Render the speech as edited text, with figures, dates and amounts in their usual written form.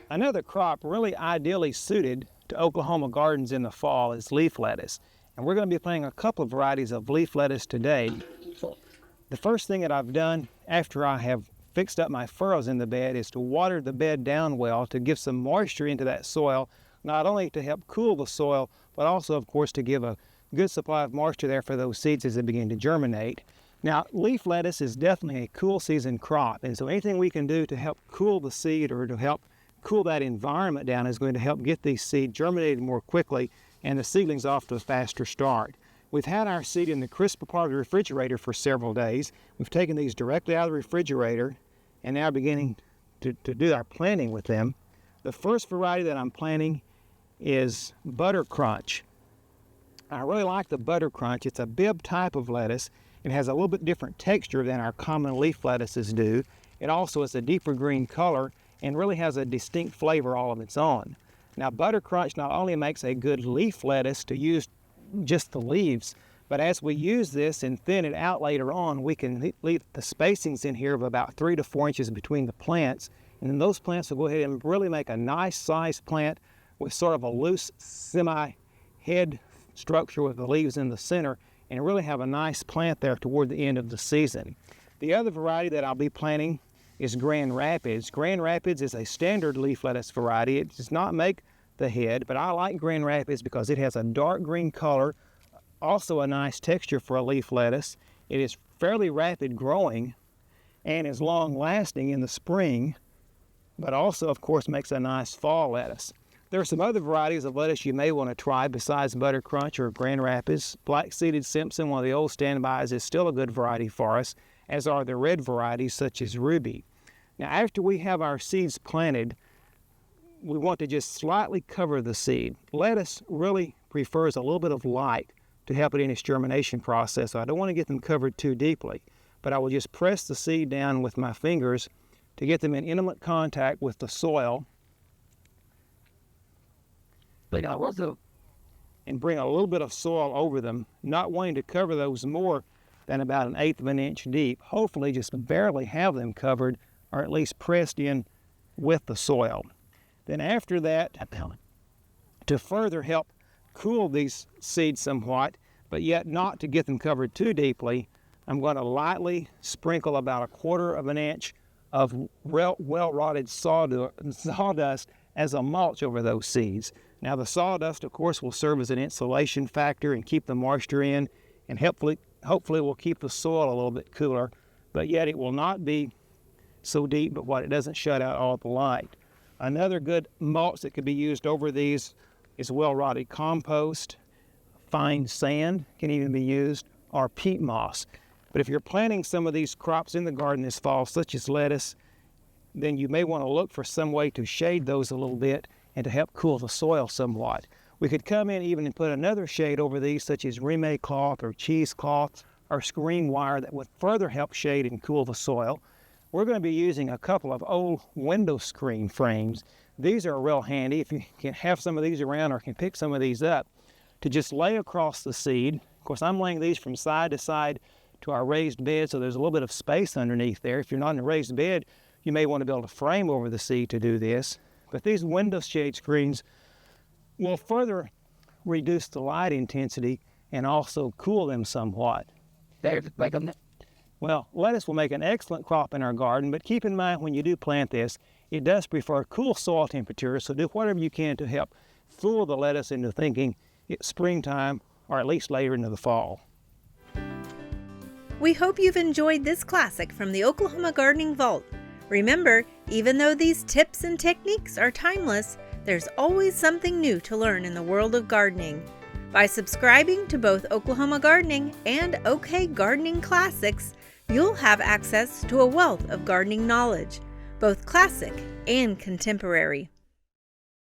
Another crop really ideally suited to Oklahoma gardens in the fall is leaf lettuce. And we're going to be planting a couple of varieties of leaf lettuce today. The first thing that I've done after I have fixed up my furrows in the bed is to water the bed down well to give some moisture into that soil, not only to help cool the soil, but also, of course, to give a good supply of moisture there for those seeds as they begin to germinate. Now, leaf lettuce is definitely a cool season crop, and so anything we can do to help cool the seed or to help cool that environment down is going to help get these seeds germinated more quickly and the seedlings off to a faster start. We've had our seed in the crisper part of the refrigerator for several days. We've taken these directly out of the refrigerator and now beginning to do our planting with them. The first variety that I'm planting is Butter Crunch. I really like the Butter Crunch. It's a bib type of lettuce. It has a little bit different texture than our common leaf lettuces do. It also is a deeper green color and really has a distinct flavor all of its own. Now, Butter Crunch not only makes a good leaf lettuce to use just the leaves, but as we use this and thin it out later on, we can leave the spacings in here of about 3 to 4 inches between the plants, and then those plants will go ahead and really make a nice sized plant with sort of a loose semi-head structure with the leaves in the center, and really have a nice plant there toward the end of the season. The other variety that I'll be planting is Grand Rapids. Grand Rapids is a standard leaf lettuce variety. It does not make the head, but I like Grand Rapids because it has a dark green color, also a nice texture for a leaf lettuce. It is fairly rapid growing and is long lasting in the spring, but also, of course, makes a nice fall lettuce. There are some other varieties of lettuce you may want to try besides Butter Crunch or Grand Rapids. Black-seeded Simpson, one of the old standbys, is still a good variety for us, as are the red varieties such as Ruby. Now, after we have our seeds planted, we want to just slightly cover the seed. Lettuce really prefers a little bit of light to help it in its germination process, so I don't want to get them covered too deeply. But I will just press the seed down with my fingers to get them in intimate contact with the soil. And bring a little bit of soil over them, not wanting to cover those more than about 1/8 of an inch deep. Hopefully just barely have them covered, or at least pressed in with the soil. Then after that, to further help cool these seeds somewhat, but yet not to get them covered too deeply, I'm going to lightly sprinkle about 1/4 of an inch of well-rotted sawdust as a mulch over those seeds. Now, the sawdust, of course, will serve as an insulation factor and keep the moisture in, and hopefully will keep the soil a little bit cooler, but yet it will not be so deep but what it doesn't shut out all the light. Another good mulch that could be used over these is well-rotted compost. Fine sand can even be used, or peat moss. But if you're planting some of these crops in the garden this fall, such as lettuce, then you may want to look for some way to shade those a little bit and to help cool the soil somewhat. We could come in even and put another shade over these, such as remed cloth or cheesecloth or screen wire, that would further help shade and cool the soil. We're going to be using a couple of old window screen frames. These are real handy if you can have some of these around or can pick some of these up to just lay across the seed. Of course, I'm laying these from side to side to our raised bed, so there's a little bit of space underneath there. If you're not in a raised bed, you may want to build a frame over the seed to do this. But these window shade screens will further reduce the light intensity and also cool them somewhat. Well, lettuce will make an excellent crop in our garden, but keep in mind when you do plant this, it does prefer cool soil temperatures, so do whatever you can to help fool the lettuce into thinking it's springtime or at least later into the fall. We hope you've enjoyed this classic from the Oklahoma Gardening Vault. Remember, even though these tips and techniques are timeless, there's always something new to learn in the world of gardening. By subscribing to both Oklahoma Gardening and OK Gardening Classics, you'll have access to a wealth of gardening knowledge, both classic and contemporary.